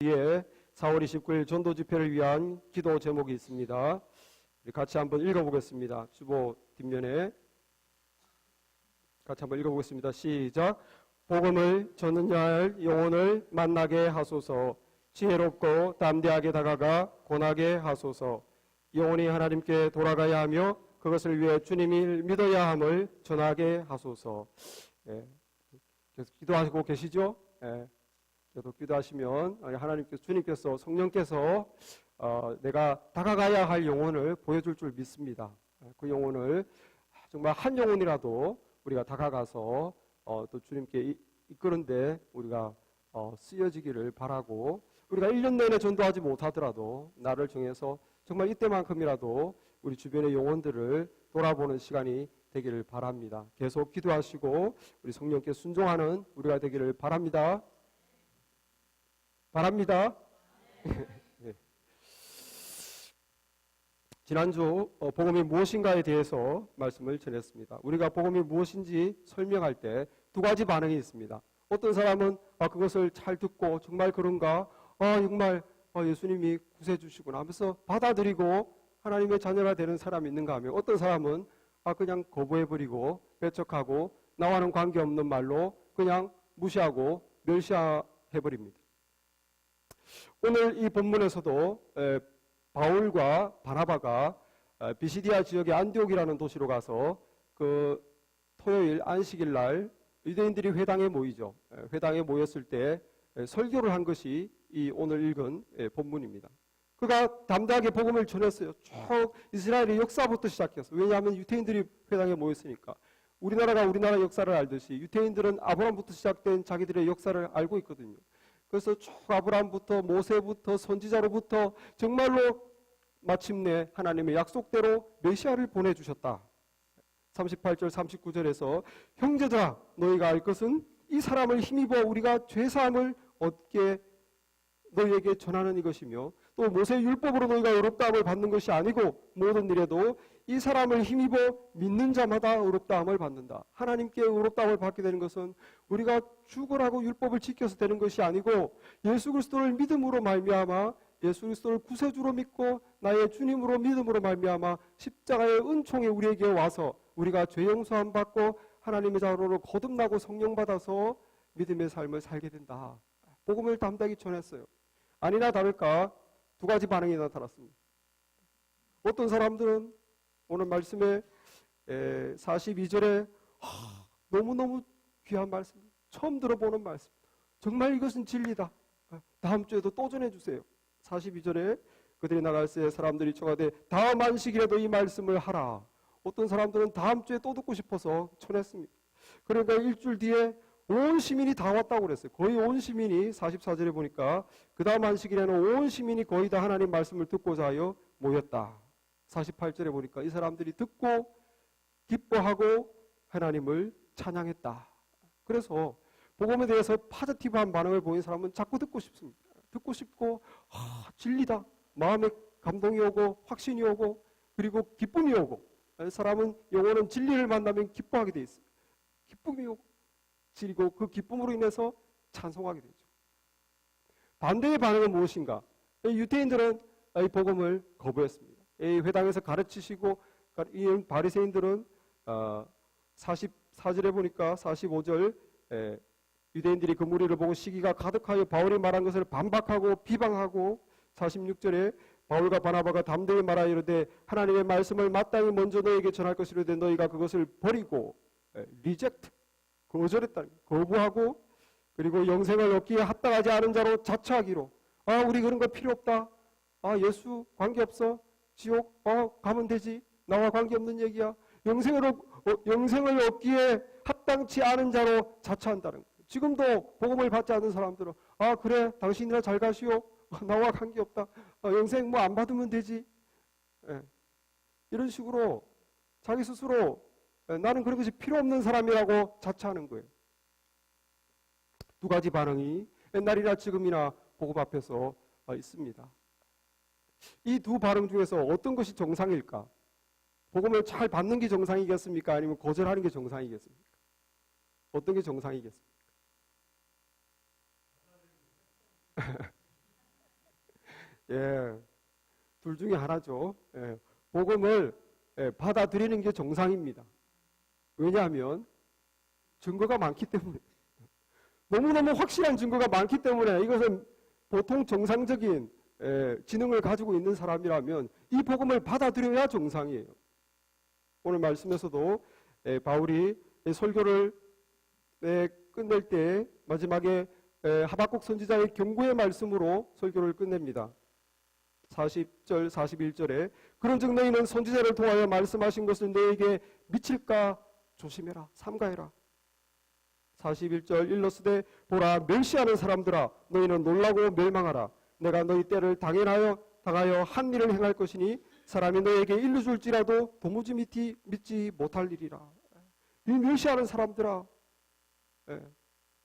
뒤에 4월 29일 전도 집회를 위한 기도 제목이 있습니다. 우리 같이 한번 읽어보겠습니다. 주보 뒷면에 같이 한번 읽어보겠습니다. 시작. 복음을 전하려 할 영혼을 만나게 하소서. 지혜롭고 담대하게 다가가 권하게 하소서. 영혼이 하나님께 돌아가야 하며 그것을 위해 주님이 믿어야 함을 전하게 하소서. 계속 기도하시고 계시죠? 계속 기도하시면 하나님께서, 주님께서, 성령께서 내가 다가가야 할 영혼을 보여줄 줄 믿습니다. 그 영혼을 정말 한 영혼이라도 우리가 다가가서 또 주님께 이끄는데 우리가 쓰여지기를 바라고, 우리가 1년 내내 전도하지 못하더라도 나를 정해서 정말 이때만큼이라도 우리 주변의 영혼들을 돌아보는 시간이 되기를 바랍니다. 계속 기도하시고 우리 성령께 순종하는 우리가 되기를 바랍니다. 네. 지난주 복음이 무엇인가에 대해서 말씀을 전했습니다. 우리가 복음이 무엇인지 설명할 때 두 가지 반응이 있습니다. 어떤 사람은 그것을 잘 듣고 정말 그런가? 정말 예수님이 구세해 주시구나 하면서 받아들이고 하나님의 자녀가 되는 사람이 있는가 하면, 어떤 사람은 그냥 거부해버리고 배척하고 나와는 관계없는 말로 그냥 무시하고 멸시해버립니다. 오늘 이 본문에서도 바울과 바나바가 비시디아 지역의 안디옥이라는 도시로 가서 그 토요일 안식일 날 유대인들이 회당에 모이죠. 회당에 모였을 때 설교를 한 것이 이 오늘 읽은 본문입니다. 그가 담대하게 복음을 전했어요. 쭉 이스라엘의 역사부터 시작했어요. 왜냐하면 유대인들이 회당에 모였으니까. 우리나라 역사를 알듯이 유대인들은 아브라함부터 시작된 자기들의 역사를 알고 있거든요. 그래서 쭉 아브라함부터 모세부터 선지자로부터 정말로 마침내 하나님의 약속대로 메시아를 보내주셨다. 38절 39절에서 형제들아 너희가 알 것은 이 사람을 힘입어 우리가 죄사함을 얻게 너희에게 전하는 이것이며, 또 모세의 율법으로 너희가 의롭다함을 받는 것이 아니고 모든 일에도 이 사람을 힘입어 믿는 자마다 의롭다함을 받는다. 하나님께 의롭다함을 받게 되는 것은 우리가 죽으라고 율법을 지켜서 되는 것이 아니고 예수 그리스도를 믿음으로 말미암아, 예수 그리스도를 구세주로 믿고 나의 주님으로 믿음으로 말미암아 십자가의 은총이 우리에게 와서 우리가 죄 용서함 받고 하나님의 자녀로 거듭나고 성령 받아서 믿음의 삶을 살게 된다. 복음을 담대하게 전했어요. 아니나 다를까 두 가지 반응이 나타났습니다. 어떤 사람들은 오늘 말씀에 42절에 너무너무 귀한 말씀, 처음 들어보는 말씀, 정말 이것은 진리다, 다음 주에도 또 전해주세요. 42절에 그들이 나갈 때 사람들이 청하되 다음 안식일에도 이 말씀을 하라. 어떤 사람들은 다음 주에 또 듣고 싶어서 전했습니다. 그러니까 일주일 뒤에 온 시민이 다 왔다고 그랬어요. 거의 온 시민이, 44절에 보니까 그 다음 안식일에는 온 시민이 거의 다 하나님 말씀을 듣고자 하여 모였다. 48절에 보니까 이 사람들이 듣고 기뻐하고 하나님을 찬양했다. 그래서 복음에 대해서 포지티브한 반응을 보인 사람은 자꾸 듣고 싶습니다. 듣고 싶고 진리다, 마음에 감동이 오고 확신이 오고 그리고 기쁨이 오고, 사람은 영혼은 진리를 만나면 기뻐하게 돼 있어요. 기쁨이 오고 그리고 그 기쁨으로 인해서 찬송하게 되죠. 반대의 반응은 무엇인가? 유대인들은 이 복음을 거부했습니다. 이 회당에서 가르치시고 이 바리새인들은 44절에 보니까 45절 유대인들이 그 무리를 보고 시기가 가득하여 바울이 말한 것을 반박하고 비방하고, 46절에 바울과 바나바가 담대히 말하여 이르되 하나님의 말씀을 마땅히 먼저 너에게 전할 것이로되 너희가 그것을 버리고 리젝트, 거절했다, 거부하고 그리고 영생을 얻기에 합당하지 않은 자로 자처하기로, 우리 그런 거 필요 없다, 예수 관계없어, 지옥 가면 되지, 나와 관계없는 얘기야, 영생을 얻기에 합당치 않은 자로 자처한다는 거예요. 지금도 복음을 받지 않는 사람들은 그래 당신이나 잘 가시오, 나와 관계없다, 영생 뭐 안 받으면 되지, 이런 식으로 자기 스스로 나는 그런 것이 필요 없는 사람이라고 자처하는 거예요. 두 가지 반응이 옛날이나 지금이나 복음 앞에서 있습니다. 이 두 반응 중에서 어떤 것이 정상일까? 복음을 잘 받는 게 정상이겠습니까? 아니면 거절하는 게 정상이겠습니까? 어떤 게 정상이겠습니까? 예, 둘 중에 하나죠. 예, 복음을 받아들이는 게 정상입니다. 왜냐하면 증거가 많기 때문에, 너무너무 확실한 증거가 많기 때문에 이것은 보통 정상적인 지능을 가지고 있는 사람이라면 이 복음을 받아들여야 정상이에요. 오늘 말씀에서도 바울이 설교를 끝낼 때 마지막에 하박국 선지자의 경고의 말씀으로 설교를 끝냅니다. 40절, 41절에 그런즉 너희는 선지자를 통하여 말씀하신 것을 너희에게 미칠까 조심해라, 삼가해라. 41절 일러스되 보라 멸시하는 사람들아 너희는 놀라고 멸망하라. 내가 너희 때를 당하여 한 일을 행할 것이니 사람이 너희에게 일러줄지라도 도무지 믿지 못할 일이라. 이 멸시하는 사람들아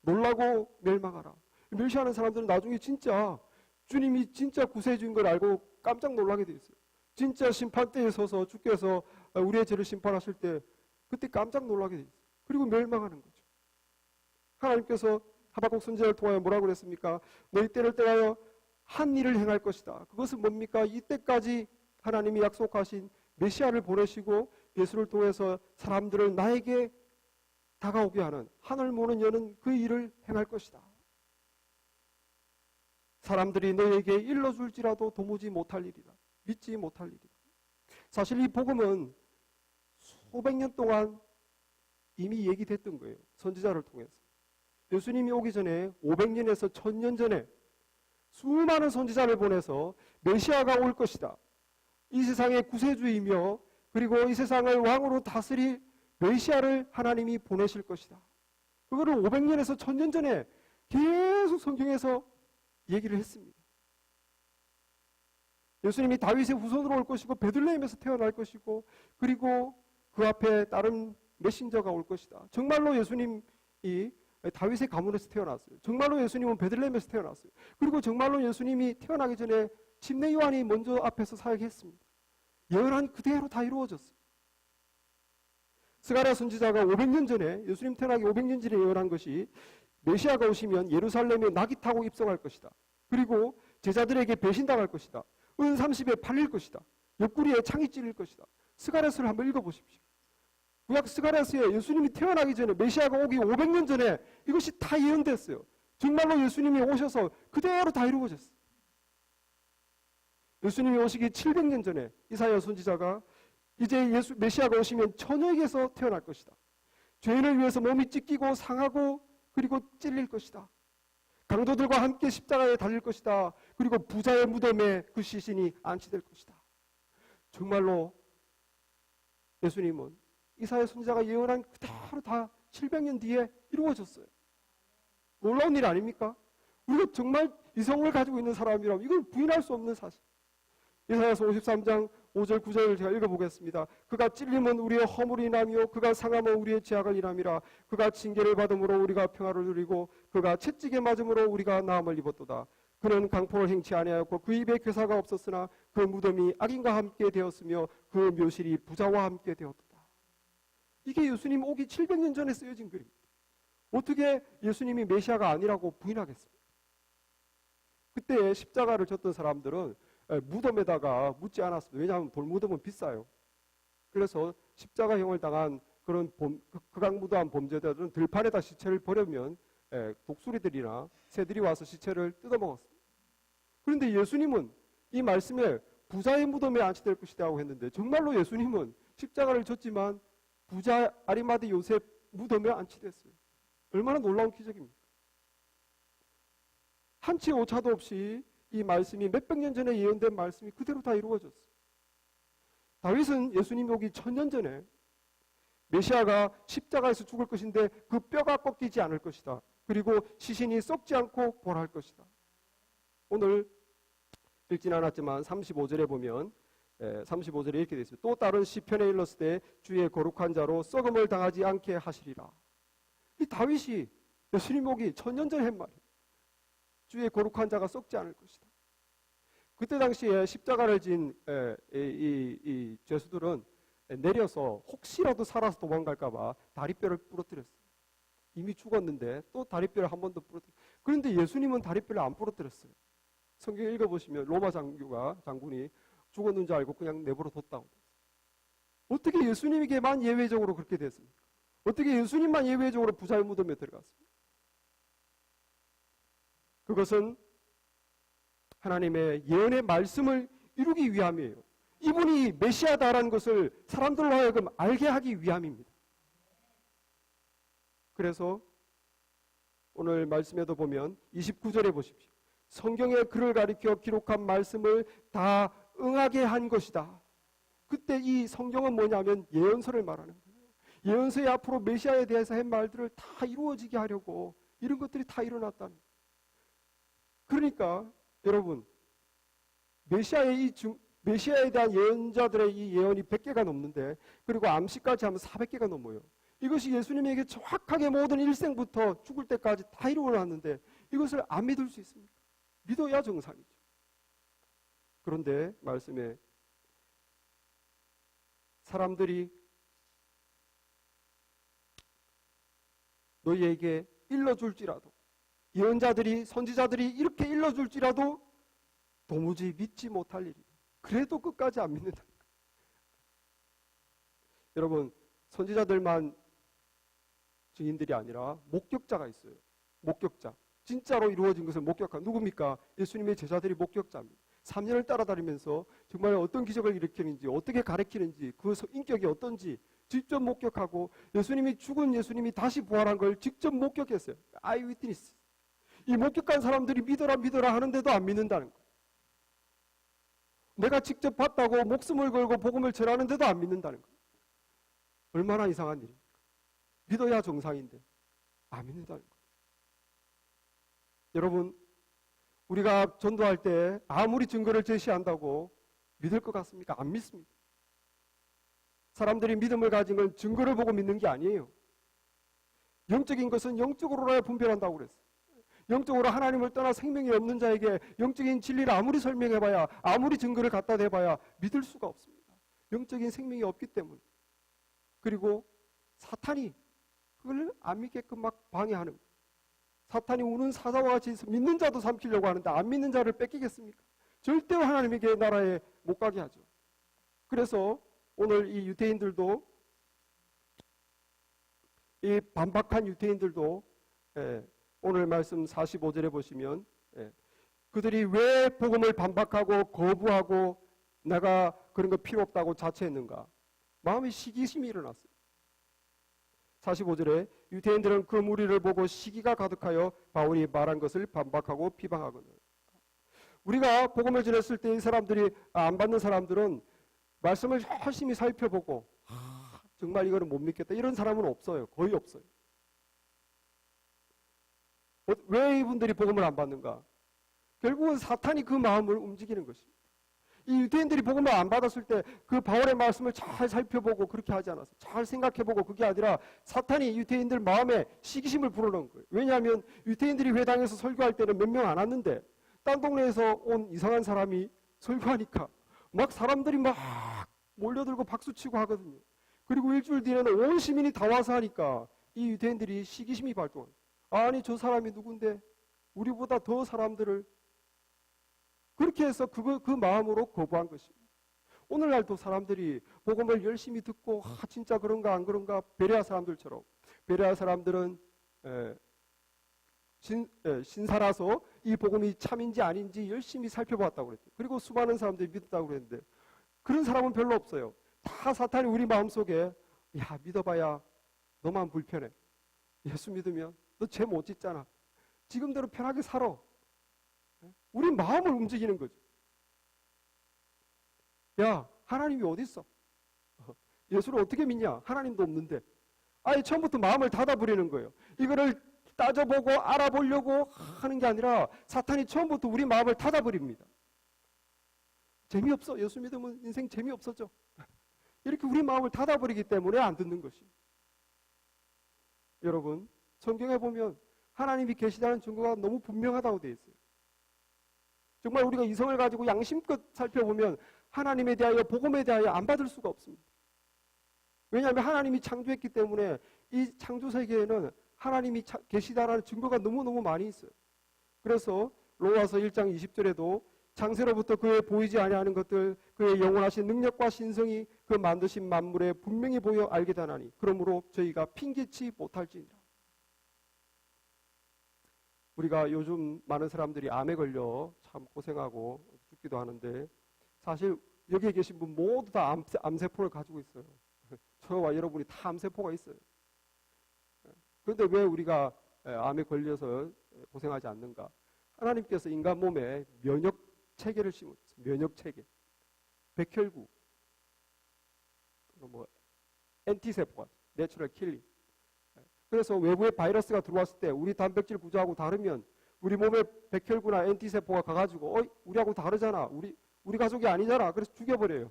놀라고 멸망하라. 멸시하는 사람들은 나중에 진짜 주님이 진짜 구세주인 걸 알고 깜짝 놀라게 돼 있어요. 진짜 심판대에 서서 주께서 우리의 죄를 심판하실 때 그때 깜짝 놀라게 돼 있어요. 그리고 멸망하는 거죠. 하나님께서 하박국 선지자를 통하여 뭐라고 그랬습니까? 너희 때를 떠나여 한 일을 행할 것이다. 그것은 뭡니까? 이때까지 하나님이 약속하신 메시아를 보내시고 예수를 통해서 사람들을 나에게 다가오게 하는 하늘 문을 여는 그 일을 행할 것이다. 사람들이 너희에게 일러줄지라도 도무지 못할 일이다. 믿지 못할 일이다. 사실 이 복음은 수백 년 동안 이미 얘기됐던 거예요. 선지자를 통해서. 예수님이 오기 전에 500년에서 1000년 전에 수많은 선지자를 보내서 메시아가 올 것이다. 이 세상의 구세주이며 그리고 이 세상을 왕으로 다스릴 메시아를 하나님이 보내실 것이다. 그거를 500년에서 1000년 전에 계속 성경에서 얘기를 했습니다. 예수님이 다윗의 후손으로 올 것이고 베들레헴에서 태어날 것이고 그리고 그 앞에 다른 메신저가 올 것이다. 정말로 예수님이 다윗의 가문에서 태어났어요. 정말로 예수님은 베들레헴에서 태어났어요. 그리고 정말로 예수님이 태어나기 전에 침례 요한이 먼저 앞에서 사역했습니다. 예언한 그대로 다 이루어졌어요. 스가랴 선지자가 500년 전에 예수님 태어나기 500년 전에 예언한 것이 메시아가 오시면 예루살렘에 낙이 타고 입성할 것이다. 그리고 제자들에게 배신당할 것이다. 은 30에 팔릴 것이다. 옆구리에 창이 찔릴 것이다. 스가랴서를 한번 읽어보십시오. 구약 스가랴서에 예수님이 태어나기 전에 메시아가 오기 500년 전에 이것이 다 예언됐어요. 정말로 예수님이 오셔서 그대로 다 이루어졌어요. 예수님이 오시기 700년 전에 이사야 선지자가 이제 메시아가 오시면 처녀에게서 태어날 것이다. 죄인을 위해서 몸이 찢기고 상하고 그리고 찔릴 것이다. 강도들과 함께 십자가에 달릴 것이다. 그리고 부자의 무덤에 그 시신이 안치될 것이다. 정말로 예수님은 이사야 선지자가 예언한 그대로 다 700년 뒤에 이루어졌어요. 놀라운 일 아닙니까? 우리가 정말 이성을 가지고 있는 사람이라면 이걸 부인할 수 없는 사실. 이사야서 53장 5절 9절을 제가 읽어보겠습니다. 그가 찔림은 우리의 허물이 인하며 그가 상함은 우리의 죄악을 인함이라. 그가 징계를 받음으로 우리가 평화를 누리고 그가 채찍에 맞음으로 우리가 나음을 입었도다. 그는 강포를 행치 아니하였고 그 입에 괴사가 없었으나 그 무덤이 악인과 함께 되었으며 그 묘실이 부자와 함께 되었도다. 이게 예수님 오기 700년 전에 쓰여진 글입니다. 어떻게 예수님이 메시아가 아니라고 부인하겠습니까? 그때 십자가를 졌던 사람들은 무덤에다가 묻지 않았습니다. 왜냐하면 돌무덤은 비싸요. 그래서 십자가형을 당한 그런 극악무도한 범죄자들은 들판에다 시체를 버리면 독수리들이나 새들이 와서 시체를 뜯어먹었습니다. 그런데 예수님은 이 말씀에 부자의 무덤에 안치될 것이라고 했는데 정말로 예수님은 십자가를 졌지만 부자 아리마대 요셉 무덤에 안치됐어요. 얼마나 놀라운 기적입니까? 한치 오차도 없이 이 말씀이 몇백 년 전에 예언된 말씀이 그대로 다 이루어졌어요. 다윗은 예수님 오기 1000년 전에 메시아가 십자가에서 죽을 것인데 그 뼈가 꺾이지 않을 것이다. 그리고 시신이 썩지 않고 부활할 것이다. 오늘 읽진 않았지만 35절에 보면 35절에 이렇게 되어 있습니다. 또 다른 시편에 일렀을 때 주의 거룩한 자로 썩음을 당하지 않게 하시리라. 이 다윗이 예수님 오기 1000년 전에 한 말이에요. 주의 거룩한 자가 썩지 않을 것이다. 그때 당시에 십자가를 진 이 죄수들은 내려서 혹시라도 살아서 도망갈까 봐 다리뼈를 부러뜨렸어요. 이미 죽었는데 또 다리뼈를 한 번 더 부러뜨렸어요. 그런데 예수님은 다리뼈를 안 부러뜨렸어요. 성경 읽어보시면 로마 장군이 죽었는 줄 알고 그냥 내버려 뒀다고. 어떻게 예수님에게만 예외적으로 그렇게 됐습니까? 어떻게 예수님만 예외적으로 부자의 무덤에 들어갔습니까? 그것은 하나님의 예언의 말씀을 이루기 위함이에요. 이분이 메시아다라는 것을 사람들로 하여금 알게 하기 위함입니다. 그래서 오늘 말씀에도 보면 29절에 보십시오. 성경에 그를 가리켜 기록한 말씀을 다 응하게 한 것이다. 그때 이 성경은 뭐냐면 예언서를 말하는 거예요. 예언서에 앞으로 메시아에 대해서 한 말들을 다 이루어지게 하려고 이런 것들이 다 일어났다는 거예요. 그러니까 여러분, 메시아에 대한 예언자들의 이 예언이 100개가 넘는데, 그리고 암시까지 하면 400개가 넘어요. 이것이 예수님에게 정확하게 모든 일생부터 죽을 때까지 다 이루어놨는데 이것을 안 믿을 수 있습니까? 믿어야 정상이죠. 그런데 말씀에 사람들이 너희에게 일러줄지라도, 예언자들이 선지자들이 이렇게 일러줄지라도 도무지 믿지 못할 일이, 그래도 끝까지 안 믿는다니까. 여러분, 선지자들만 증인들이 아니라 목격자가 있어요. 목격자. 진짜로 이루어진 것을 목격한 누굽니까? 예수님의 제자들이 목격자입니다. 3년을 따라다니면서 정말 어떤 기적을 일으키는지, 어떻게 가르치는지, 그 인격이 어떤지 직접 목격하고, 예수님이 죽은 예수님이 다시 부활한 걸 직접 목격했어요. 아이 위트니스. 이 목격한 사람들이 믿어라 믿어라 하는데도 안 믿는다는 거예요. 내가 직접 봤다고 목숨을 걸고 복음을 전하는데도 안 믿는다는 거예요. 얼마나 이상한 일입니까? 믿어야 정상인데 안 믿는다는 거예요. 여러분, 우리가 전도할 때 아무리 증거를 제시한다고 믿을 것 같습니까? 안 믿습니다. 사람들이 믿음을 가진 건 증거를 보고 믿는 게 아니에요. 영적인 것은 영적으로라야 분별한다고 그랬어요. 영적으로 하나님을 떠나 생명이 없는 자에게 영적인 진리를 아무리 설명해봐야, 아무리 증거를 갖다 대봐야 믿을 수가 없습니다. 영적인 생명이 없기 때문에. 그리고 사탄이 그걸 안 믿게끔 막 방해하는 거예요. 사탄이 우는 사자와 같이 믿는 자도 삼키려고 하는데 안 믿는 자를 뺏기겠습니까? 절대로 하나님에게 나라에 못 가게 하죠. 그래서 오늘 이 유대인들도, 이 반박한 유대인들도 오늘 말씀 45절에 보시면 그들이 왜 복음을 반박하고 거부하고 내가 그런 거 필요 없다고 자처했는가? 마음에 시기심이 일어났어요. 45절에 유대인들은 그 무리를 보고 시기가 가득하여 바울이 말한 것을 반박하고 비방하거든. 우리가 복음을 전했을 때 이 사람들이 안 받는 사람들은 말씀을 열심히 살펴보고 정말 이거는 못 믿겠다, 이런 사람은 없어요. 거의 없어요. 왜 이분들이 복음을 안 받는가? 결국은 사탄이 그 마음을 움직이는 것입니다. 이 유대인들이 복음을 안 받았을 때 그 바울의 말씀을 잘 살펴보고 그렇게 하지 않았어요. 잘 생각해보고 그게 아니라 사탄이 유대인들 마음에 시기심을 불어넣은 거예요. 왜냐하면 유대인들이 회당에서 설교할 때는 몇 명 안 왔는데 딴 동네에서 온 이상한 사람이 설교하니까 막 사람들이 막 몰려들고 박수치고 하거든요. 그리고 일주일 뒤에는 온 시민이 다 와서 하니까 이 유대인들이 시기심이 발동합니다. 아니 저 사람이 누군데 우리보다 더 사람들을, 그렇게 해서 그 마음으로 거부한 것입니다. 오늘날도 사람들이 복음을 열심히 듣고 진짜 그런가 안 그런가, 베레아 사람들처럼, 베레아 사람들은 신사라서 이 복음이 참인지 아닌지 열심히 살펴봤다고 그랬대요. 그리고 수많은 사람들이 믿었다고 그랬는데 그런 사람은 별로 없어요. 다 사탄이 우리 마음속에 야 믿어봐야 너만 불편해, 예수 믿으면 너 죄 못 짓잖아, 지금대로 편하게 살아, 우리 마음을 움직이는 거죠. 야 하나님이 어디 있어? 예수를 어떻게 믿냐? 하나님도 없는데. 아예 처음부터 마음을 닫아버리는 거예요. 이거를 따져보고 알아보려고 하는 게 아니라 사탄이 처음부터 우리 마음을 닫아버립니다. 재미없어. 예수 믿으면 인생 재미없어져. 이렇게 우리 마음을 닫아버리기 때문에 안 듣는 것입니다. 여러분, 성경에 보면 하나님이 계시다는 증거가 너무 분명하다고 되어 있어요. 정말 우리가 이성을 가지고 양심껏 살펴보면 하나님에 대하여, 복음에 대하여 안 받을 수가 없습니다. 왜냐하면 하나님이 창조했기 때문에 이 창조 세계에는 하나님이 계시다라는 증거가 너무너무 많이 있어요. 그래서 로마서 1장 20절에도 창세로부터 그의 보이지 아니하는 것들 그의 영원하신 능력과 신성이 그 만드신 만물에 분명히 보여 알게 되나니 그러므로 저희가 핑계치 못할지니라. 우리가 요즘 많은 사람들이 암에 걸려 참 고생하고 죽기도 하는데 사실 여기에 계신 분 모두 다 암세포를 가지고 있어요. 저와 여러분이 다 암세포가 있어요. 그런데 왜 우리가 암에 걸려서 고생하지 않는가? 하나님께서 인간 몸에 면역 체계를 심으셨어요. 면역 체계, 백혈구, 엔티세포가, 내추럴 킬링. 그래서 외부의 바이러스가 들어왔을 때 우리 단백질 구조하고 다르면 우리 몸에 백혈구나 엔티세포가 가가지고 우리하고 다르잖아. 우리 가족이 아니잖아. 그래서 죽여버려요.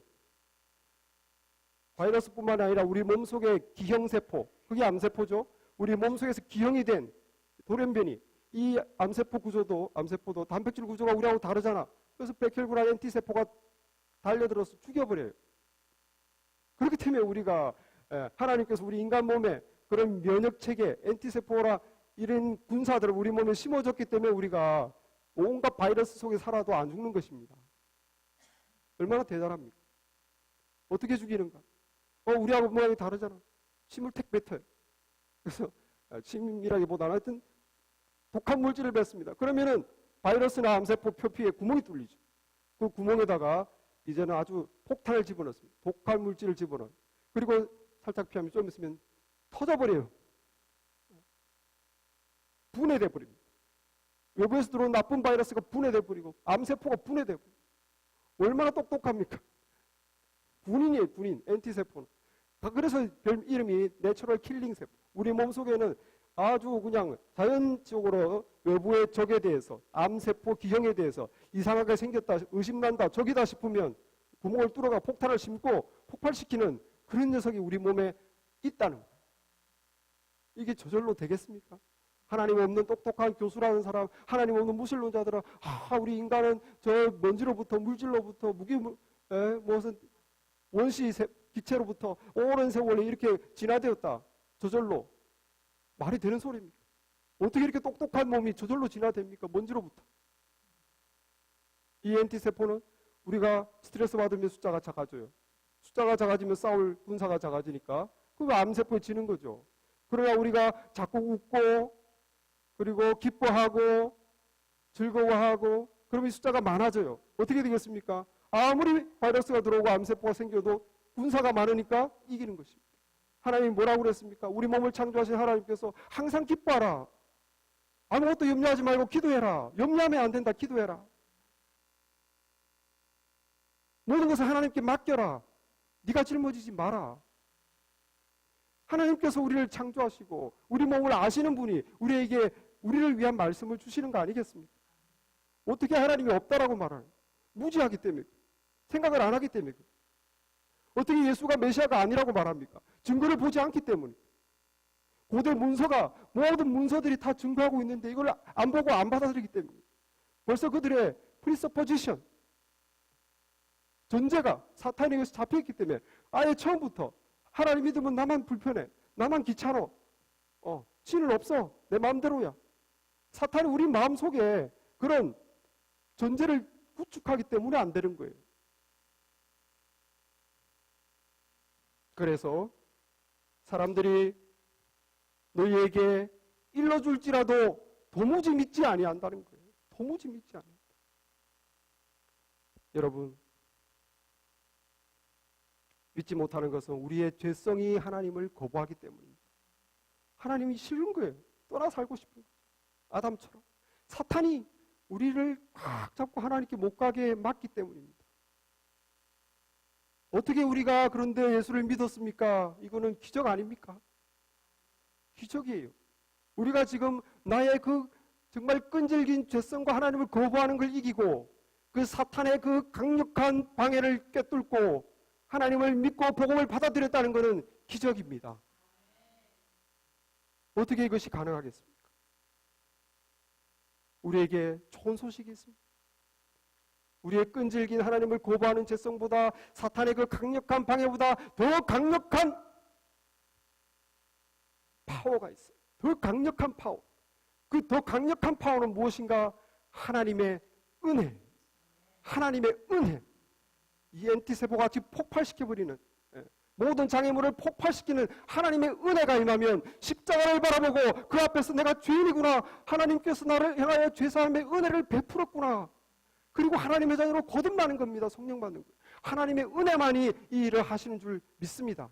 바이러스뿐만 아니라 우리 몸속의 기형세포, 그게 암세포죠. 우리 몸속에서 기형이 된 돌연변이, 이 암세포도 단백질 구조가 우리하고 다르잖아. 그래서 백혈구나 엔티세포가 달려들어서 죽여버려요. 그렇기 때문에 우리가 하나님께서 우리 인간 몸에 그런 면역체계, 엔티세포라 이런 군사들을 우리 몸에 심어줬기 때문에 우리가 온갖 바이러스 속에 살아도 안 죽는 것입니다. 얼마나 대단합니까? 어떻게 죽이는가? 우리하고 모양이 다르잖아. 침을 택 뱉어요. 그래서 침이라기보다는 하여튼 독한 물질을 뱉습니다. 그러면은 바이러스나 암세포 표피에 구멍이 뚫리죠. 그 구멍에다가 이제는 아주 폭탄을 집어넣습니다. 독한 물질을 집어넣어요. 그리고 살짝 피하면 좀 있으면 터져버려요. 분해돼 버립니다. 외부에서 들어온 나쁜 바이러스가 분해돼 버리고 암세포가 분해돼 버리고 얼마나 똑똑합니까? 군인이에요. 군인. 엔티세포는. 그래서 별 이름이 내추럴 킬링 세포. 우리 몸속에는 아주 그냥 자연적으로 외부의 적에 대해서 암세포 기형에 대해서 이상하게 생겼다, 의심난다, 적이다 싶으면 구멍을 뚫어가 폭탄을 심고 폭발시키는 그런 녀석이 우리 몸에 있다는 거예요. 이게 저절로 되겠습니까? 하나님 없는 똑똑한 교수라는 사람, 하나님 없는 무신론자들은 우리 인간은 저 먼지로부터 물질로부터 무슨 원시 기체로부터 오랜 세월이 이렇게 진화되었다. 저절로. 말이 되는 소리입니까? 어떻게 이렇게 똑똑한 몸이 저절로 진화됩니까? 먼지로부터. 이 엔티세포는 우리가 스트레스 받으면 숫자가 작아져요. 숫자가 작아지면 싸울 군사가 작아지니까 그거 암세포에 지는 거죠. 그러나 우리가 자꾸 웃고 그리고 기뻐하고 즐거워하고 그러면 숫자가 많아져요. 어떻게 되겠습니까? 아무리 바이러스가 들어오고 암세포가 생겨도 군사가 많으니까 이기는 것입니다. 하나님이 뭐라고 그랬습니까? 우리 몸을 창조하신 하나님께서 항상 기뻐하라. 아무것도 염려하지 말고 기도해라. 염려하면 안 된다. 기도해라. 모든 것을 하나님께 맡겨라. 네가 짊어지지 마라. 하나님께서 우리를 창조하시고 우리 몸을 아시는 분이 우리를 위한 말씀을 주시는 거 아니겠습니까? 어떻게 하나님이 없다라고 말하는? 무지하기 때문에, 생각을 안 하기 때문에. 어떻게 예수가 메시아가 아니라고 말합니까? 증거를 보지 않기 때문에. 고대 문서가 모든 문서들이 다 증거하고 있는데 이걸 안 보고 안 받아들이기 때문에. 벌써 그들의 프리서포지션, 전제가 사탄에 의해서 잡혀있기 때문에 아예 처음부터 하나님 믿으면 나만 불편해, 나만 귀찮어, 신은 없어, 내 마음대로야. 사탄이 우리 마음속에 그런 전제를 구축하기 때문에 안 되는 거예요. 그래서 사람들이 너희에게 일러줄지라도 도무지 믿지 아니한다는 거예요. 도무지 믿지 아니한다. 여러분, 믿지 못하는 것은 우리의 죄성이 하나님을 거부하기 때문입니다. 하나님이 싫은 거예요. 떠나 살고 싶은 거예요. 아담처럼. 사탄이 우리를 꽉 잡고 하나님께 못 가게 막기 때문입니다. 어떻게 우리가 그런데 예수를 믿었습니까? 이거는 기적 아닙니까? 기적이에요. 우리가 지금 나의 그 정말 끈질긴 죄성과 하나님을 거부하는 걸 이기고 그 사탄의 그 강력한 방해를 꿰뚫고 하나님을 믿고 복음을 받아들였다는 것은 기적입니다. 어떻게 이것이 가능하겠습니까? 우리에게 좋은 소식이 있습니다. 우리의 끈질긴 하나님을 거부하는 죄성보다 사탄의 그 강력한 방해보다 더 강력한 파워가 있어요. 더 강력한 파워. 그 더 강력한 파워는 무엇인가? 하나님의 은혜, 하나님의 은혜, 이 엔티세포같이 폭발시켜버리는, 모든 장애물을 폭발시키는 하나님의 은혜가 임하면 십자가를 바라보고 그 앞에서 내가 죄인이구나, 하나님께서 나를 향하여 죄사함의 은혜를 베풀었구나, 그리고 하나님의 자녀로 거듭나는 겁니다. 성령 받는 거예요. 하나님의 은혜만이 이 일을 하시는 줄 믿습니다.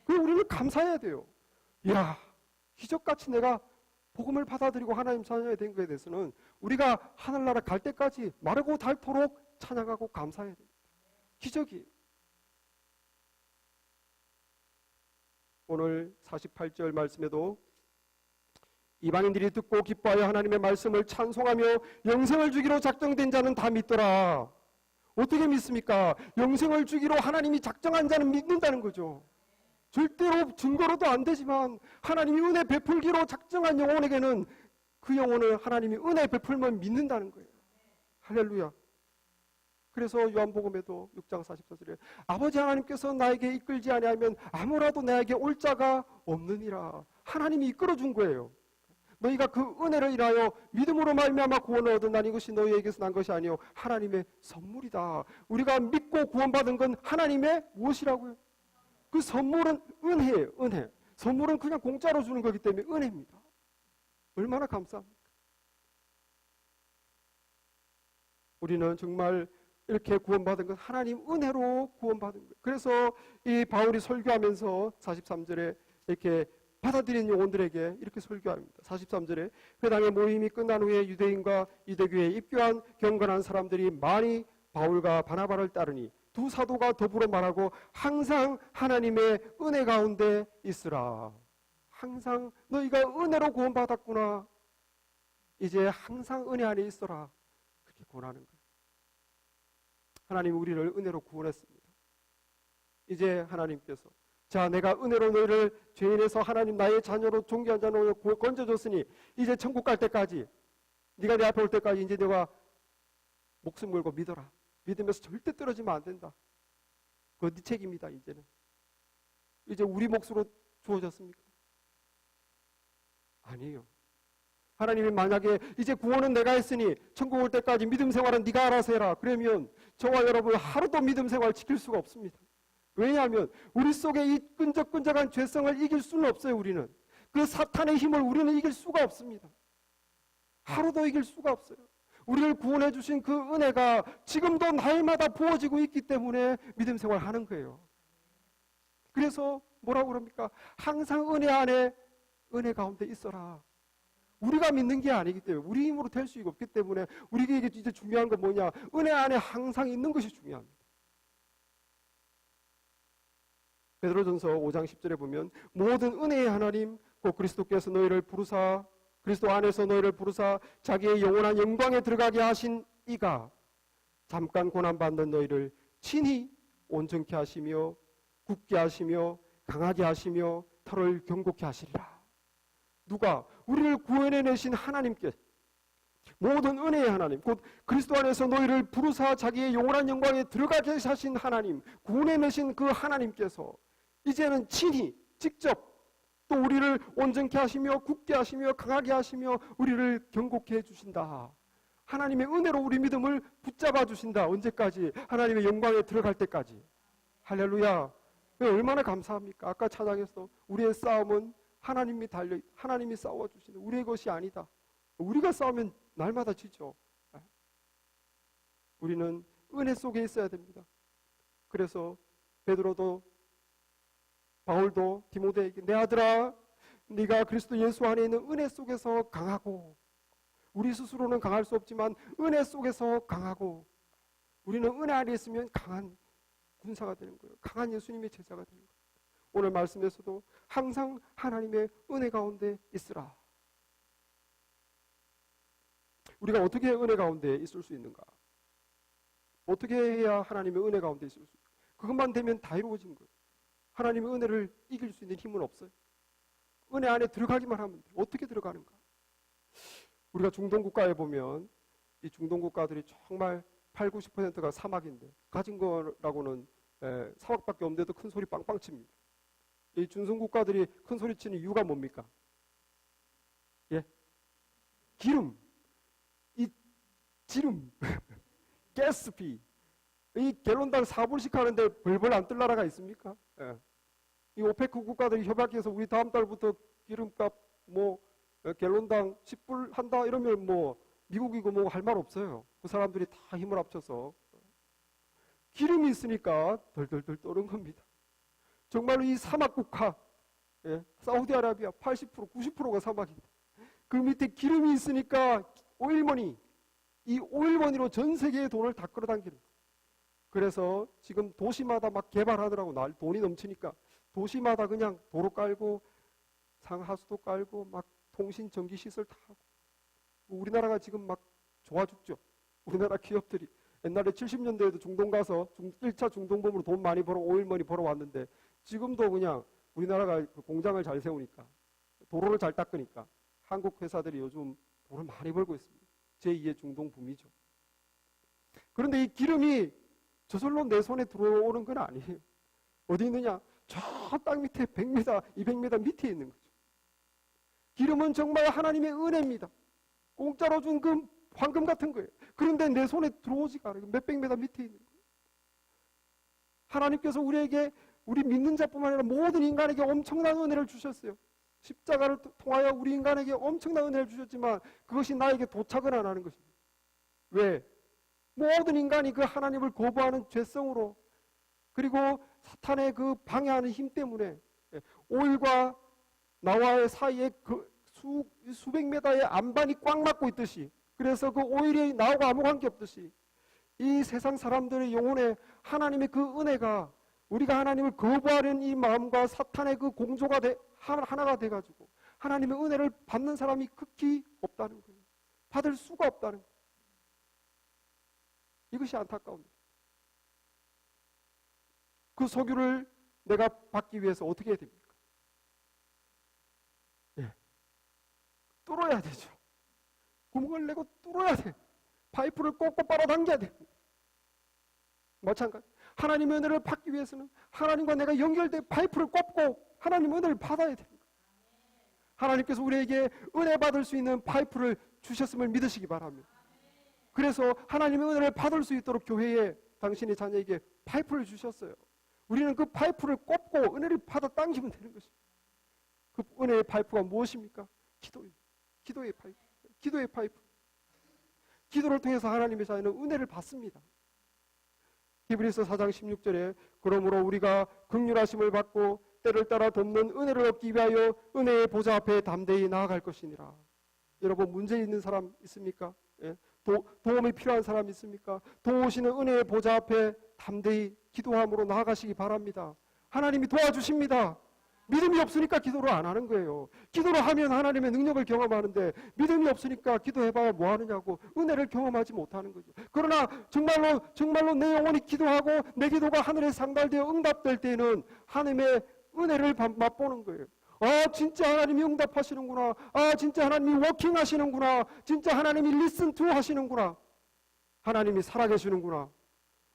그리고 우리는 감사해야 돼요. 이야, 기적같이 내가 복음을 받아들이고 하나님 자녀가 된 것에 대해서는 우리가 하늘나라 갈 때까지 마르고 닳도록 찬양하고 감사해야 됩니다. 기적이에요. 오늘 48절 말씀에도 이방인들이 듣고 기뻐하여 하나님의 말씀을 찬송하며 영생을 주기로 작정된 자는 다 믿더라. 어떻게 믿습니까? 영생을 주기로 하나님이 작정한 자는 믿는다는 거죠. 절대로 증거로도 안 되지만 하나님이 은혜 베풀기로 작정한 영혼에게는 그 영혼을 하나님이 은혜 베풀면 믿는다는 거예요. 할렐루야. 그래서 요한복음에도 6장 44절에 아버지 하나님께서 나에게 이끌지 아니하면 아무라도 나에게 올 자가 없느니라. 하나님이 이끌어준 거예요. 너희가 그 은혜를 인하여 믿음으로 말미암아 구원을 얻은다니 이것이 너희에게서 난 것이 아니요 하나님의 선물이다. 우리가 믿고 구원받은 건 하나님의 무엇이라고요? 그 선물은 은혜예요. 은혜. 선물은 그냥 공짜로 주는 거기 때문에 은혜입니다. 얼마나 감사합니까? 우리는 정말 이렇게 구원받은 건 하나님 은혜로 구원받은 거예요. 그래서 이 바울이 설교하면서 43절에 이렇게 받아들인 영혼들에게 이렇게 설교합니다. 43절에 회당의 모임이 끝난 후에 유대인과 유대교에 입교한 경건한 사람들이 많이 바울과 바나바를 따르니 두 사도가 더불어 말하고 항상 하나님의 은혜 가운데 있으라. 항상 너희가 은혜로 구원받았구나. 이제 항상 은혜 안에 있어라. 그렇게 권하는 거예요. 하나님이 우리를 은혜로 구원했습니다. 이제 하나님께서 자, 내가 은혜로 너희를 죄인에서 하나님 나의 자녀로 존귀한 자로 건져줬으니 이제 천국 갈 때까지 네가 내 앞에 올 때까지 이제 내가 목숨 걸고 믿어라. 믿으면서 절대 떨어지면 안 된다. 그거 네 책임이다. 이제는 이제 우리 몫으로 주어졌습니까? 아니에요. 하나님이 만약에 이제 구원은 내가 했으니 천국 올 때까지 믿음 생활은 네가 알아서 해라. 그러면 저와 여러분 하루도 믿음 생활 지킬 수가 없습니다. 왜냐하면 우리 속에 이 끈적끈적한 죄성을 이길 수는 없어요. 우리는 그 사탄의 힘을 우리는 이길 수가 없습니다. 하루도 이길 수가 없어요. 우리를 구원해 주신 그 은혜가 지금도 날마다 부어지고 있기 때문에 믿음 생활하는 거예요. 그래서 뭐라고 그럽니까? 항상 은혜 안에 은혜 가운데 있어라. 우리가 믿는 게 아니기 때문에 우리 힘으로 될 수 없기 때문에 우리에게 진짜 중요한 건 뭐냐? 은혜 안에 항상 있는 것이 중요합니다. 베드로전서 5장 10절에 보면 모든 은혜의 하나님 곧 그리스도께서 너희를 부르사 그리스도 안에서 너희를 부르사 자기의 영원한 영광에 들어가게 하신 이가 잠깐 고난받는 너희를 친히 온전케 하시며 굳게 하시며 강하게 하시며 털을 견고케 하시리라. 누가? 우리를 구원해내신 하나님께 모든 은혜의 하나님 곧 그리스도 안에서 너희를 부르사 자기의 영원한 영광에 들어가게 하신 하나님 구원해내신 그 하나님께서 이제는 친히 직접 또 우리를 온전케 하시며 굳게 하시며 강하게 하시며 우리를 견고케 해주신다. 하나님의 은혜로 우리 믿음을 붙잡아 주신다. 언제까지? 하나님의 영광에 들어갈 때까지. 할렐루야. 얼마나 감사합니까? 아까 찬양에서 우리의 싸움은 하나님이 하나님이 싸워주시는 우리의 것이 아니다. 우리가 싸우면 날마다 지죠. 우리는 은혜 속에 있어야 됩니다. 그래서 베드로도 바울도 디모데에게 내 아들아 네가 그리스도 예수 안에 있는 은혜 속에서 강하고 우리 스스로는 강할 수 없지만 은혜 속에서 강하고 우리는 은혜 안에 있으면 강한 군사가 되는 거예요. 강한 예수님의 제자가 되는 거예요. 오늘 말씀에서도 항상 하나님의 은혜 가운데 있으라. 우리가 어떻게 은혜 가운데 있을 수 있는가? 어떻게 해야 하나님의 은혜 가운데 있을 수 있는가? 그것만 되면 다 이루어진 거예요. 하나님의 은혜를 이길 수 있는 힘은 없어요. 은혜 안에 들어가기만 하면 돼요. 어떻게 들어가는가? 우리가 중동 국가에 보면 이 중동 국가들이 정말 8, 90%가 사막인데 가진 거라고는 사막밖에 없는데도 큰 소리 빵빵 칩니다. 이 중동 국가들이 큰 소리 치는 이유가 뭡니까? 예? 기름. 이 지름, 가스비, 이 갤론당 4불씩 하는데 벌벌 안 뜰 나라가 있습니까? 예. 이 오페크 국가들이 협약해서 우리 다음 달부터 기름값 갤론당 10불 한다 이러면 미국이고 할 말 없어요. 그 사람들이 다 힘을 합쳐서 기름이 있으니까 덜덜덜 떠는 겁니다. 정말로 이 사막 국가, 사우디아라비아 80%, 90%가 사막인데 그 밑에 기름이 있으니까 오일머니, 이 오일머니로 전 세계의 돈을 다 끌어당기는 거예요. 그래서 지금 도시마다 막 개발하더라고. 돈이 넘치니까 도시마다 그냥 도로 깔고 상하수도 깔고 막 통신 전기 시설 다 하고. 우리나라가 지금 막 좋아 죽죠. 우리나라 기업들이 옛날에 70년대에도 중동 가서 1차 중동범으로 돈 많이 벌어 오일머니 벌어 왔는데 지금도 그냥 우리나라가 그 공장을 잘 세우니까 도로를 잘 닦으니까 한국 회사들이 요즘 돈을 많이 벌고 있습니다. 제2의 중동 붐이죠. 그런데 이 기름이 저절로 내 손에 들어오는 건 아니에요. 어디 있느냐? 저 땅 밑에 100m, 200m 밑에 있는 거죠. 기름은 정말 하나님의 은혜입니다. 공짜로 준 금, 황금 같은 거예요. 그런데 내 손에 들어오지가 않아요. 몇백 미터 밑에 있는 거예요. 하나님께서 우리에게, 우리 믿는 자뿐만 아니라 모든 인간에게 엄청난 은혜를 주셨어요. 십자가를 통하여 우리 인간에게 엄청난 은혜를 주셨지만 그것이 나에게 도착은 안 하는 것입니다. 왜? 모든 인간이 그 하나님을 거부하는 죄성으로, 그리고 사탄의 그 방해하는 힘 때문에 오일과 나와의 사이에 그 수백 미터의 안반이 꽉 막고 있듯이, 그래서 그 오일이 나하고 아무 관계 없듯이 이 세상 사람들의 영혼에 하나님의 그 은혜가, 우리가 하나님을 거부하는 이 마음과 사탄의 그 공조가 하나가 돼가지고 하나님의 은혜를 받는 사람이 극히 없다는 거예요. 받을 수가 없다는 거예요. 이것이 안타까웁니다. 그 소규를 내가 받기 위해서 어떻게 해야 됩니까? 뚫어야 되죠. 구멍을 내고 뚫어야 돼. 파이프를 꼭꼭 빨아당겨야 됩니다. 마찬가지. 하나님의 은혜를 받기 위해서는 하나님과 내가 연결된 파이프를 꼽고 하나님의 은혜를 받아야 됩니다. 하나님께서 우리에게 은혜 받을 수 있는 파이프를 주셨음을 믿으시기 바랍니다. 그래서 하나님의 은혜를 받을 수 있도록 교회에 당신의 자녀에게 파이프를 주셨어요. 우리는 그 파이프를 꼽고 은혜를 받아 당기면 되는 것입니다. 그 은혜의 파이프가 무엇입니까? 기도입니다. 기도의 파이프. 기도의 파이프. 기도를 통해서 하나님의 자녀는 은혜를 받습니다. 히브리서 4장 16절에 그러므로 우리가 긍휼하심을 받고 때를 따라 돕는 은혜를 얻기 위하여 은혜의 보좌 앞에 담대히 나아갈 것이니라. 여러분, 문제 있는 사람 있습니까? 도움이 필요한 사람 있습니까? 도우시는 은혜의 보좌 앞에 담대히 기도함으로 나아가시기 바랍니다. 하나님이 도와주십니다. 믿음이 없으니까 기도를 안 하는 거예요. 기도를 하면 하나님의 능력을 경험하는데 믿음이 없으니까 기도해봐야 뭐 하느냐고 은혜를 경험하지 못하는 거죠. 그러나 정말로 내 영혼이 기도하고 내 기도가 하늘에 상달되어 응답될 때는 하나님의 은혜를 맛보는 거예요. 아, 진짜 하나님이 응답하시는구나. 아, 진짜 하나님이 워킹 하시는구나. 진짜 하나님이 listen to 하시는구나. 하나님이 살아계시는구나.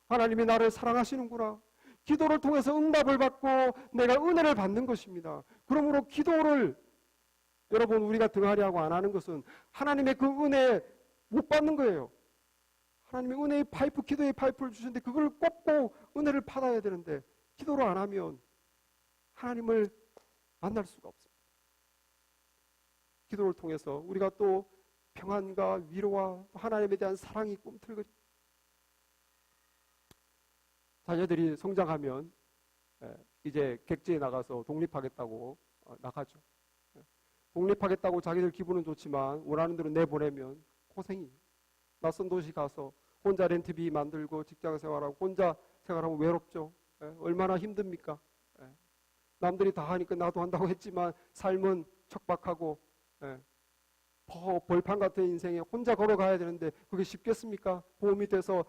하나님이 나를 사랑하시는구나. 기도를 통해서 응답을 받고 내가 은혜를 받는 것입니다. 그러므로 기도를 여러분 우리가 등하리 하고 안 하는 것은 하나님의 그 은혜 못 받는 거예요. 하나님의 은혜의 파이프, 기도의 파이프를 주셨는데 그걸 꼽고 은혜를 받아야 되는데 기도를 안 하면 하나님을 만날 수가 없습니다. 기도를 통해서 우리가 또 평안과 위로와 하나님에 대한 사랑이 꿈틀거립니다. 자녀들이 성장하면 이제 객지에 나가서 독립하겠다고 나가죠. 독립하겠다고 자기들 기분은 좋지만 원하는 대로 내보내면 고생이에요. 낯선 도시 가서 혼자 렌트비 만들고 직장 생활하고 혼자 생활하면 외롭죠. 얼마나 힘듭니까? 남들이 다 하니까 나도 한다고 했지만 삶은 척박하고 벌판 같은 인생에 혼자 걸어가야 되는데 그게 쉽겠습니까? 보험이 돼서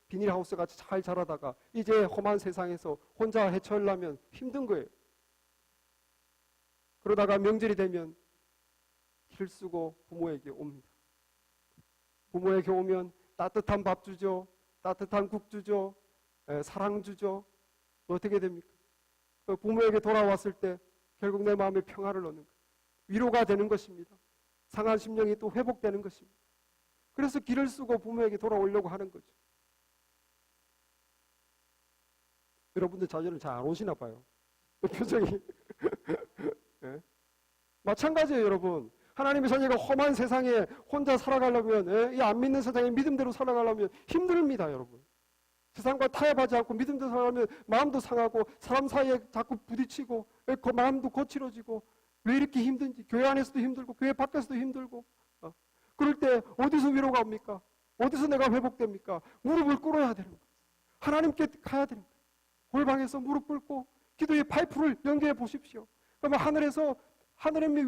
비닐하우스 같이 잘 자라다가 이제 험한 세상에서 혼자 헤쳐려면 힘든 거예요. 그러다가 명절이 되면 길을 쓰고 부모에게 옵니다. 부모에게 오면 따뜻한 밥 주죠. 따뜻한 국 주죠. 사랑 주죠. 어떻게 됩니까? 부모에게 돌아왔을 때 결국 내 마음에 평화를 얻는 거예요. 위로가 되는 것입니다. 상한 심령이 또 회복되는 것입니다. 그래서 길을 쓰고 부모에게 돌아오려고 하는 거죠. 여러분들 자녀는 잘 안 오시나 봐요. 표정이. 예? 마찬가지예요, 여러분. 하나님의 자녀가 험한 세상에 혼자 살아가려면, 이 안 믿는 세상에 믿음대로 살아가려면 힘듭니다, 여러분. 세상과 타협하지 않고 믿음대로 살아가면 마음도 상하고 사람 사이에 자꾸 부딪히고 그 마음도 거칠어지고 왜 이렇게 힘든지, 교회 안에서도 힘들고 교회 밖에서도 힘들고, 그럴 때 어디서 위로가 옵니까? 어디서 내가 회복됩니까? 무릎을 꿇어야 되는 거예요. 하나님께 가야 되는 거예요. 골방에서 무릎 꿇고 기도의 파이프를 연결해 보십시오. 그러면 하늘의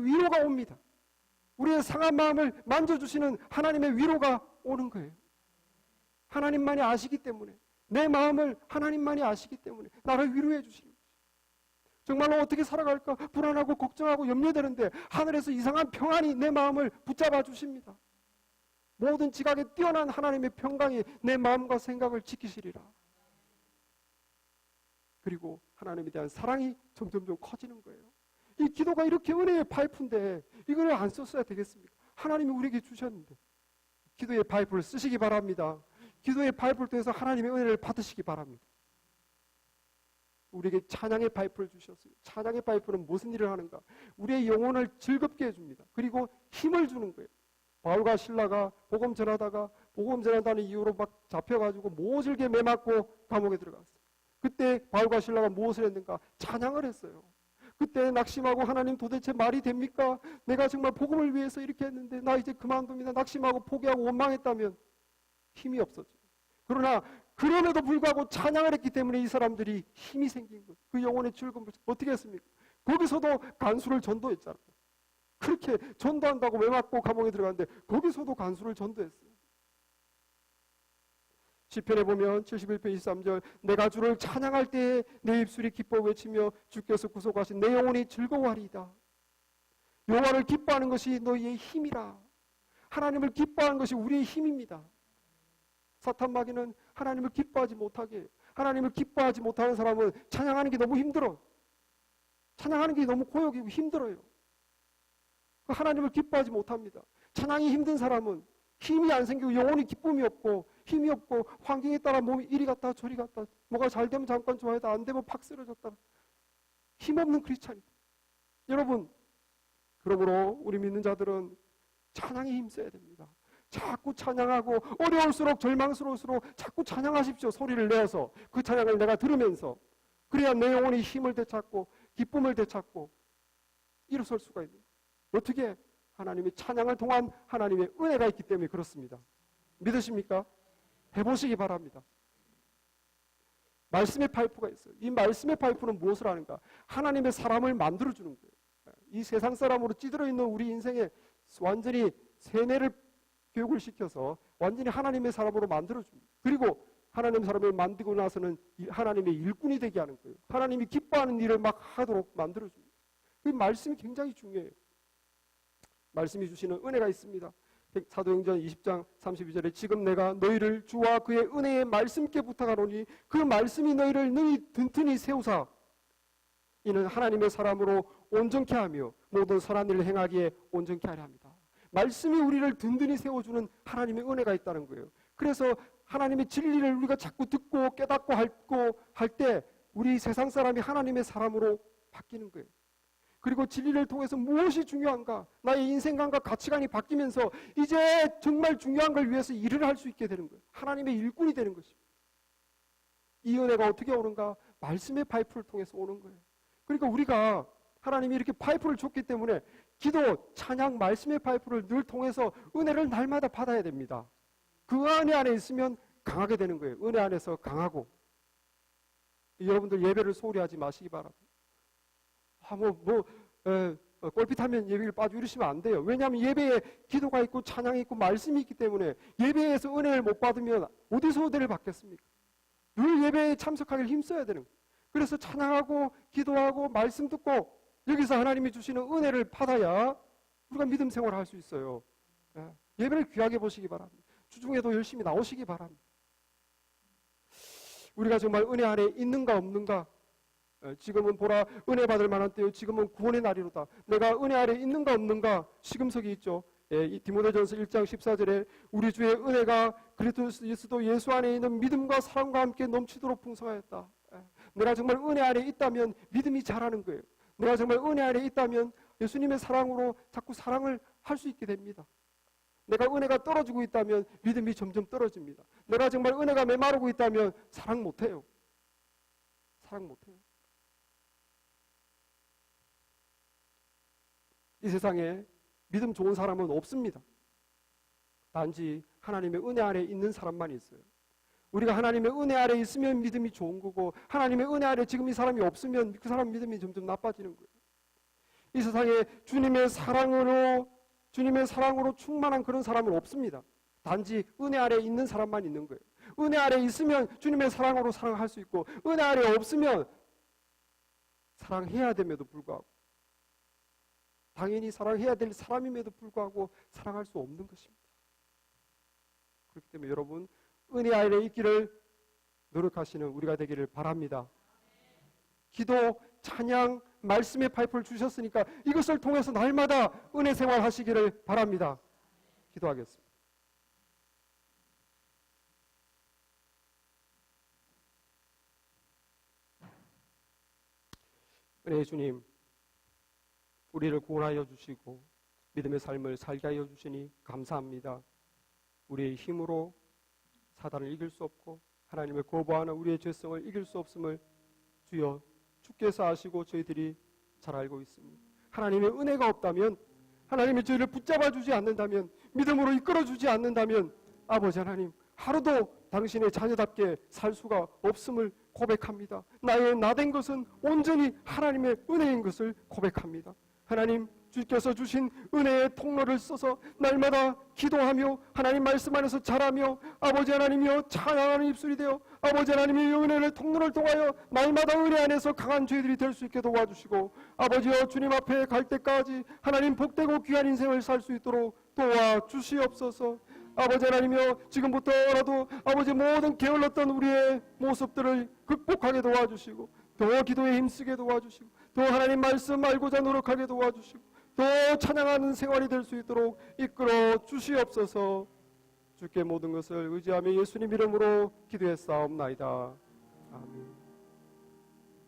위로가 옵니다. 우리의 상한 마음을 만져주시는 하나님의 위로가 오는 거예요. 하나님만이 아시기 때문에, 내 마음을 하나님만이 아시기 때문에 나를 위로해 주시는 거죠. 정말로 어떻게 살아갈까 불안하고 걱정하고 염려되는데 하늘에서 이상한 평안이 내 마음을 붙잡아 주십니다. 모든 지각에 뛰어난 하나님의 평강이 내 마음과 생각을 지키시리라. 그리고 하나님에 대한 사랑이 점점점 커지는 거예요. 이 기도가 이렇게 은혜의 파이프인데 이걸 안 썼어야 되겠습니까? 하나님이 우리에게 주셨는데. 기도의 파이프를 쓰시기 바랍니다. 기도의 파이프를 통해서 하나님의 은혜를 받으시기 바랍니다. 우리에게 찬양의 파이프를 주셨어요. 찬양의 파이프는 무슨 일을 하는가? 우리의 영혼을 즐겁게 해줍니다. 그리고 힘을 주는 거예요. 바울과 실라가 복음 전하다가 복음 전한다는 이유로 막 잡혀가지고 모질게 매맞고 감옥에 들어갔어요. 그때 바울과 실라가 무엇을 했는가? 찬양을 했어요. 그때 낙심하고 하나님 도대체 말이 됩니까? 내가 정말 복음을 위해서 이렇게 했는데 나 이제 그만둡니다. 낙심하고 포기하고 원망했다면 힘이 없었죠. 그러나 그럼에도 불구하고 찬양을 했기 때문에 이 사람들이 힘이 생긴 거예요. 그 영혼의 즐거움을 어떻게 했습니까? 거기서도 간수를 전도했잖아요. 그렇게 전도한다고 왜 맞고 감옥에 들어갔는데 거기서도 간수를 전도했어요. 시편에 보면 71편 23절 내가 주를 찬양할 때에 내 입술이 기뻐 외치며 주께서 구속하신 내 영혼이 즐거워하리이다. 여호와를 기뻐하는 것이 너희의 힘이라. 하나님을 기뻐하는 것이 우리의 힘입니다. 사탄 마귀는 하나님을 기뻐하지 못하게, 하나님을 기뻐하지 못하는 사람은 찬양하는 게 너무 힘들어. 찬양하는 게 너무 고역이고 힘들어요. 하나님을 기뻐하지 못합니다. 찬양이 힘든 사람은 힘이 안 생기고 영혼이 기쁨이 없고 힘이 없고 환경에 따라 몸이 이리 갔다 저리 갔다, 뭐가 잘 되면 잠깐 좋아하다 안 되면 팍 쓰러졌다, 힘없는 크리스찬이다. 여러분, 그러므로 우리 믿는 자들은 찬양에 힘써야 됩니다. 자꾸 찬양하고 어려울수록 절망스러울수록 자꾸 찬양하십시오. 소리를 내어서 그 찬양을 내가 들으면서, 그래야 내 영혼이 힘을 되찾고 기쁨을 되찾고 일어설 수가 있는 거예요. 어떻게? 하나님의 찬양을 통한 하나님의 은혜가 있기 때문에 그렇습니다. 믿으십니까? 해보시기 바랍니다. 말씀의 파이프가 있어요. 이 말씀의 파이프는 무엇을 하는가? 하나님의 사람을 만들어주는 거예요. 이 세상 사람으로 찌들어 있는 우리 인생에 완전히 세뇌를 교육을 시켜서 완전히 하나님의 사람으로 만들어줍니다. 그리고 하나님의 사람을 만들고 나서는 하나님의 일꾼이 되게 하는 거예요. 하나님이 기뻐하는 일을 막 하도록 만들어줍니다. 그 말씀이 굉장히 중요해요. 말씀이 주시는 은혜가 있습니다. 사도행전 20장 32절에 지금 내가 너희를 주와 그의 은혜의 말씀께 부탁하노니 그 말씀이 너희를 능히 든든히 세우사 이는 하나님의 사람으로 온전케 하며 모든 선한 일을 행하기에 온전케 하려 합니다. 말씀이 우리를 든든히 세워주는 하나님의 은혜가 있다는 거예요. 그래서 하나님의 진리를 우리가 자꾸 듣고 깨닫고 할 때 우리 세상 사람이 하나님의 사람으로 바뀌는 거예요. 그리고 진리를 통해서 무엇이 중요한가, 나의 인생관과 가치관이 바뀌면서 이제 정말 중요한 걸 위해서 일을 할 수 있게 되는 거예요. 하나님의 일꾼이 되는 것입니다. 이 은혜가 어떻게 오는가? 말씀의 파이프를 통해서 오는 거예요. 그러니까 우리가 하나님이 이렇게 파이프를 줬기 때문에 기도, 찬양, 말씀의 파이프를 늘 통해서 은혜를 날마다 받아야 됩니다. 그 은혜 안에 있으면 강하게 되는 거예요. 은혜 안에서 강하고. 여러분들 예배를 소홀히 하지 마시기 바랍니다. 꼴핏하면 예배를 빠지고 이러시면 안 돼요. 왜냐하면 예배에 기도가 있고 찬양이 있고 말씀이 있기 때문에 예배에서 은혜를 못 받으면 어디서 은혜를 받겠습니까? 늘 예배에 참석하기를 힘써야 되는 거예요. 그래서 찬양하고 기도하고 말씀 듣고 여기서 하나님이 주시는 은혜를 받아야 우리가 믿음 생활을 할 수 있어요. 예배를 귀하게 보시기 바랍니다. 주중에도 열심히 나오시기 바랍니다. 우리가 정말 은혜 안에 있는가 없는가? 지금은 보라 은혜 받을 만한 때요 지금은 구원의 날이로다. 내가 은혜 아래 있는가 없는가? 시금석이 있죠. 이 디모데전서 1장 14절에 우리 주의 은혜가 그리스도 예수 안에 있는 믿음과 사랑과 함께 넘치도록 풍성하였다. 내가 정말 은혜 안에 있다면 믿음이 자라는 거예요. 내가 정말 은혜 안에 있다면 예수님의 사랑으로 자꾸 사랑을 할 수 있게 됩니다. 내가 은혜가 떨어지고 있다면 믿음이 점점 떨어집니다. 내가 정말 은혜가 메마르고 있다면 사랑 못해요. 사랑 못해요. 이 세상에 믿음 좋은 사람은 없습니다. 단지 하나님의 은혜 아래 있는 사람만 있어요. 우리가 하나님의 은혜 아래 있으면 믿음이 좋은 거고, 하나님의 은혜 아래 지금 이 사람이 없으면 그 사람 믿음이 점점 나빠지는 거예요. 이 세상에 주님의 사랑으로 충만한 그런 사람은 없습니다. 단지 은혜 아래 있는 사람만 있는 거예요. 은혜 아래 있으면 주님의 사랑으로 사랑할 수 있고, 은혜 아래 없으면 사랑해야 됨에도 불구하고, 당연히 사랑해야 될 사람임에도 불구하고 사랑할 수 없는 것입니다. 그렇기 때문에 여러분, 은혜 아래 있기를 노력하시는 우리가 되기를 바랍니다. 기도, 찬양, 말씀의 파이프를 주셨으니까 이것을 통해서 날마다 은혜 생활 하시기를 바랍니다. 기도하겠습니다. 은혜의 주님, 우리를 구원하여 주시고 믿음의 삶을 살게 하여 주시니 감사합니다. 우리의 힘으로 사단을 이길 수 없고 하나님을 거부하는 우리의 죄성을 이길 수 없음을 주여 주께서 아시고 저희들이 잘 알고 있습니다. 하나님의 은혜가 없다면, 하나님의 저희를 붙잡아 주지 않는다면, 믿음으로 이끌어 주지 않는다면 아버지 하나님, 하루도 당신의 자녀답게 살 수가 없음을 고백합니다. 나의 나된 것은 온전히 하나님의 은혜인 것을 고백합니다. 하나님, 주께서 주신 은혜의 통로를 써서 날마다 기도하며 하나님 말씀 안에서 자라며 아버지 하나님이여 찬양하는 입술이 되어 아버지 하나님의 은혜를 통로를 통하여 날마다 은혜 안에서 강한 죄들이 될 수 있게 도와주시고 아버지여 주님 앞에 갈 때까지 하나님 복되고 귀한 인생을 살 수 있도록 도와주시옵소서. 아버지 하나님이여 지금부터라도 아버지 모든 게을렀던 우리의 모습들을 극복하게 도와주시고 더 기도에 힘쓰게 도와주시고 더 하나님 말씀 알고자 노력하게 도와주시고 더 찬양하는 생활이 될 수 있도록 이끌어 주시옵소서. 주께 모든 것을 의지하며 예수님 이름으로 기도했사옵나이다. 아멘.